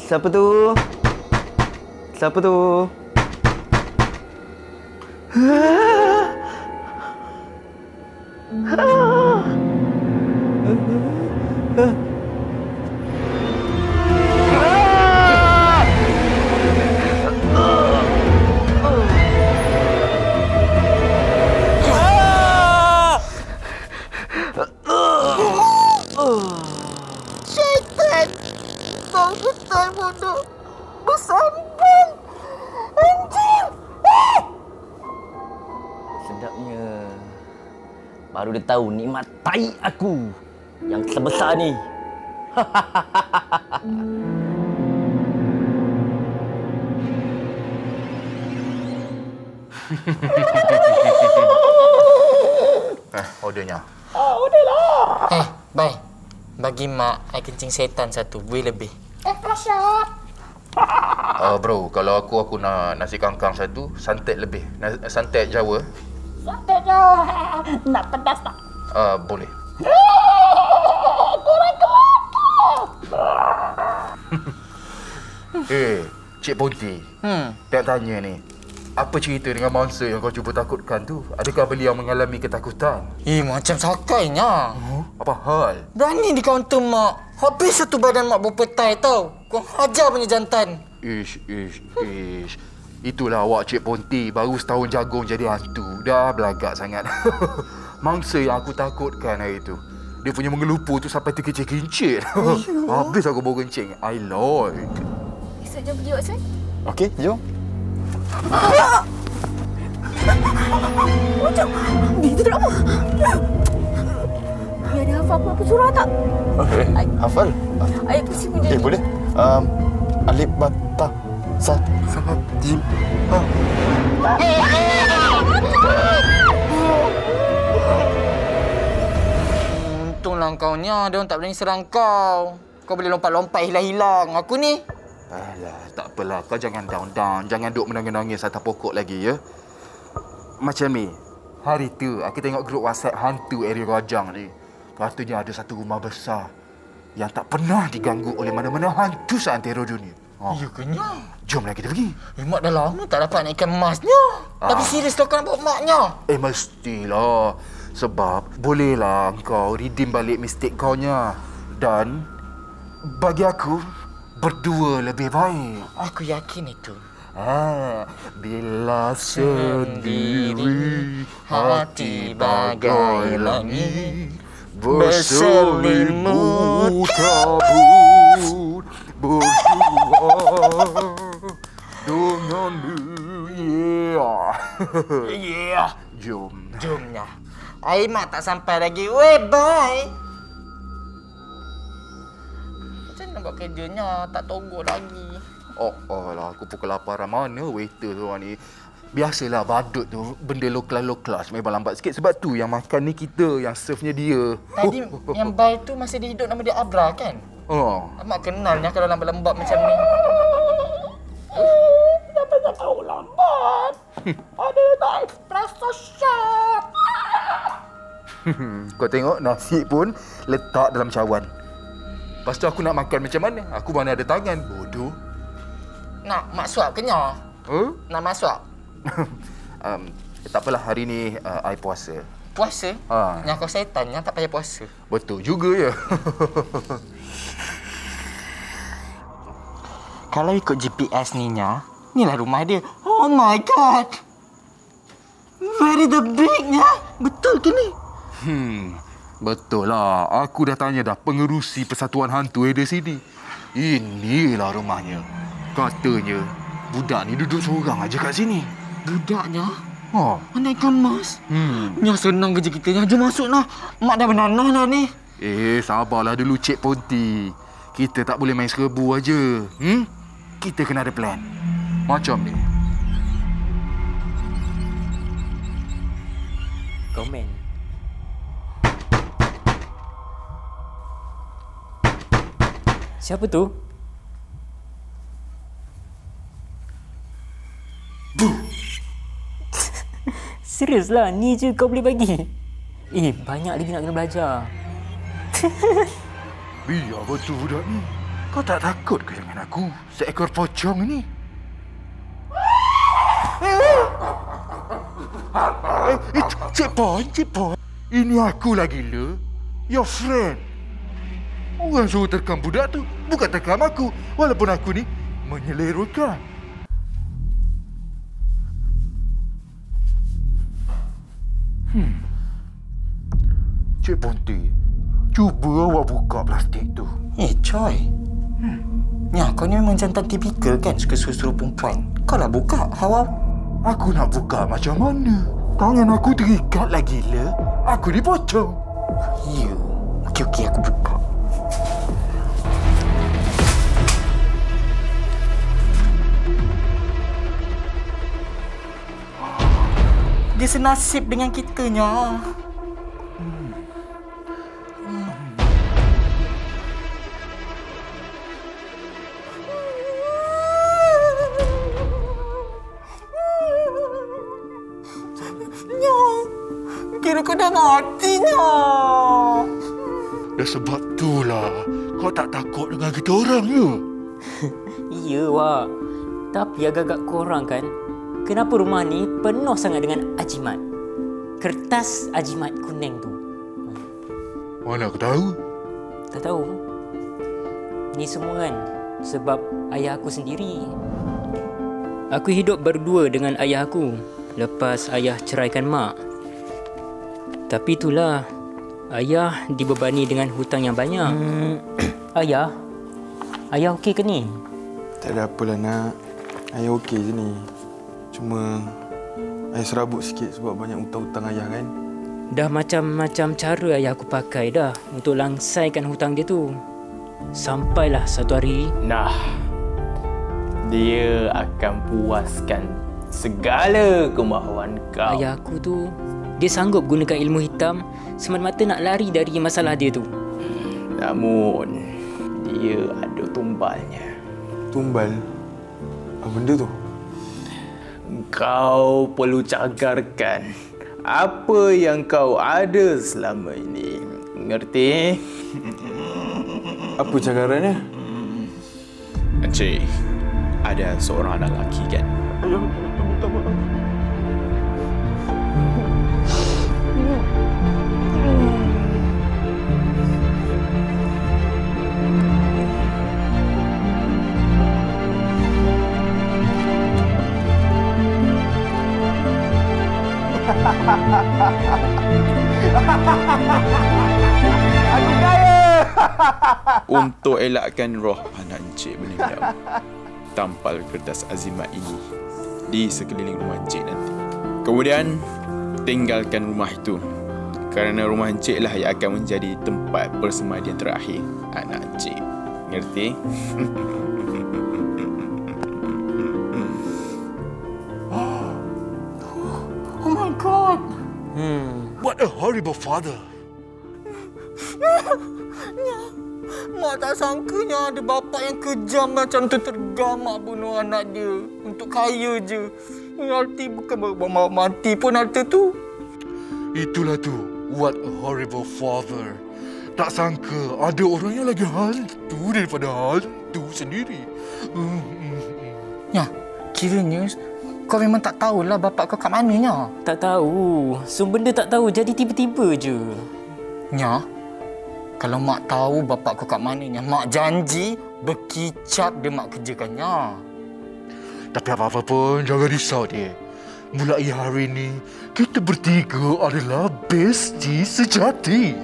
Siapa tu? Siapa tu? Syaitan! Kau hutan bodoh! Bersambung! Anjing! Sedapnya. Baru dia tahu nikmat tai aku yang sebesar ni. Ordernya. Orderlah! Bye. Bagi mak air kencing setan satu, buih lebih. Prasyat! Bro, kalau aku nak nasi kangkang satu, santet lebih. Santet Jawa. Santet Jawa. Nak pedas tak? Boleh. Korang kelakar! Cik Ponti. Tak tanya ni. Apa cerita dengan mangsa yang kau cuba takutkan tu? Adakah beliau mengalami ketakutan? Macam sakainya. Apa hal? Berani di kaunter mak. Habis satu badan mak berpetai tau. Kau hajar punya jantan. Ish. Itulah awak Cik Ponti. Baru setahun jagung jadi hantu. Dah belagak sangat. Mangsa yang aku takutkan hari tu. Dia punya mengelupu tu sampai terkincit-kincit. Habis aku bau kencing. I like. Esok jom pergi Watson. Okey, jom. Macam ni tu apa? Ni ada hafal apa surah tak? Hafal? Ayat kursi pun jadi. Boleh. Alif, ba, ta, sa, jim, ha. Untunglah kaunya, dia orang tak berani serang kau. Kau boleh lompat-lompat hilang-hilang. Aku ni. Alah, tak apalah. Kau jangan down. Jangan duk menangis-nangis atas pokok lagi, ya? Macam ni. Hari tu, aku tengok grup WhatsApp hantu area Rajang ni. Katanya ada satu rumah besar yang tak pernah diganggu oleh mana-mana hantu seantero dunia. Ya kena. Jomlah kita pergi. Mak dah lama tak dapat naikkan emasnya. Tapi serius kau nak bawa maknya. Mestilah. Sebab bolehlah kau redeem balik mistake kau nya. Dan bagi aku, berdua lebih baik. Aku yakin itu. Bila sendiri hati bagai langit berselimut kabut berdua denganmu. Yeah. Jomnya. Air mak tak sampai lagi. Weh, bye. Macam mana buat kerjanya? Tak togok lagi. Lah, aku pun kelaparan. Mana waiter tu orang ni? Biasalah badut tu, benda low-class memang lambat sikit. Sebab tu yang makan ni kita, yang serve-nya dia. Tadi yang bye tu masih dia hidup nama dia Abra kan? Mak kenalnya kalau lambat-lambat macam ni. Kenapa tak tahu lambat? Ada tak espresso shot? Kau tengok nasi pun letak dalam cawan. Lepas tu aku nak makan macam mana? Aku mana ada tangan, bodoh. Nak mak suap kenyah? Nak mak suap? Tak apalah, hari ni I puasa. Puasa? Yang kau setan yang tak payah puasa. Betul juga ya. Kalau ikut GPS ni nya, inilah rumah dia. Oh my god. Very the big-nya. Betul ke ni? Betul lah. Aku dah tanya dah pengerusi Persatuan Hantu ada sini. Inilah rumahnya. Katanya budak ni duduk seorang aja kat sini. Budaknya? Anak kemas. Nya senang kerja kita. Jom masuk lah. Mak dah bernanah dah ni. Sabarlah dulu Cik Ponti. Kita tak boleh main serbu aja. Kita kena ada plan. Macam ni. Komen. Siapa tu? Serius lah, ni je kau boleh bagi. Banyak lagi nak kena belajar. Biar betul budak ni. Kau tak takut ke dengan aku? Seekor pocong ini. Cik Pon. Ini aku lagi le. Your friend. Orang suruh terkam budak tu, bukan terkam aku. Walaupun aku ni menyelerokan. Cik Ponti, cuba awak buka plastik tu. Coy. Ya, kau ni memang jantan tipikal kan, suka suruh perempuan. Kau lah buka, Hawa. Aku nak buka macam mana? Tangan aku terikat lagi le. Aku ni pocong. Ya. Okey, aku buka. Dia senasib dengan kitanya. Kira kau dah matinya. Ya sebab itulah kau tak takut dengan kita orang ya? Ya, Wak. Tapi agak-agak korang kan, kenapa rumah ni penuh sangat dengan ajimat? Kertas ajimat kuning tu. Mana aku tahu? Tak tahu. Ni semua kan sebab ayah aku sendiri. Aku hidup berdua dengan ayah aku lepas ayah ceraikan mak. Tapi itulah, ayah dibebani dengan hutang yang banyak. Ayah okey ke ni? Tak ada apalah nak. Ayah okey je ni. Cuma ayah serabut sikit sebab banyak hutang-hutang ayah kan. Dah macam-macam cara ayah aku pakai dah untuk langsaikan hutang dia tu. Sampailah satu hari, Nah, dia akan puaskan segala kemahuan kau. ayah aku tu, dia sanggup gunakan ilmu hitam semata-mata nak lari dari masalah dia tu. Namun, dia ada tumbalnya. Tumbal. Apa benda tu? Kau perlu cagarkan apa yang kau ada selama ini. Mengerti? Apa cakarannya? Encik, ada seorang anak lelaki kan? Aku kaya! Untuk elakkan roh anak encik meninggal, tampal kertas azimat ini di sekeliling rumah encik nanti. Kemudian, tinggalkan rumah itu kerana rumah encik lah yang akan menjadi tempat persemadian terakhir anak encik. Ngerti? Oh my God. What a horrible father. Mak tak sangkanya ada bapa yang kejam macam tu tergamak bunuh anak dia untuk kaya je. Harta bukan bawa mati pun harta tu. Itulah tu. What a horrible father. Tak sangka ada orang yang lagi hantu daripada hantu sendiri. Ya, kiranya kau memang tak tahulah bapak kau kat mananya. Tak tahu. Semua benda tak tahu, jadi tiba-tiba je. Ya, kalau mak tahu bapak kau kat mananya, mak janji berkicap dia mak kerjakannya. Tapi apa-apa pun, jangan risau dia. Mulai hari ini, kita bertiga adalah bestie sejati.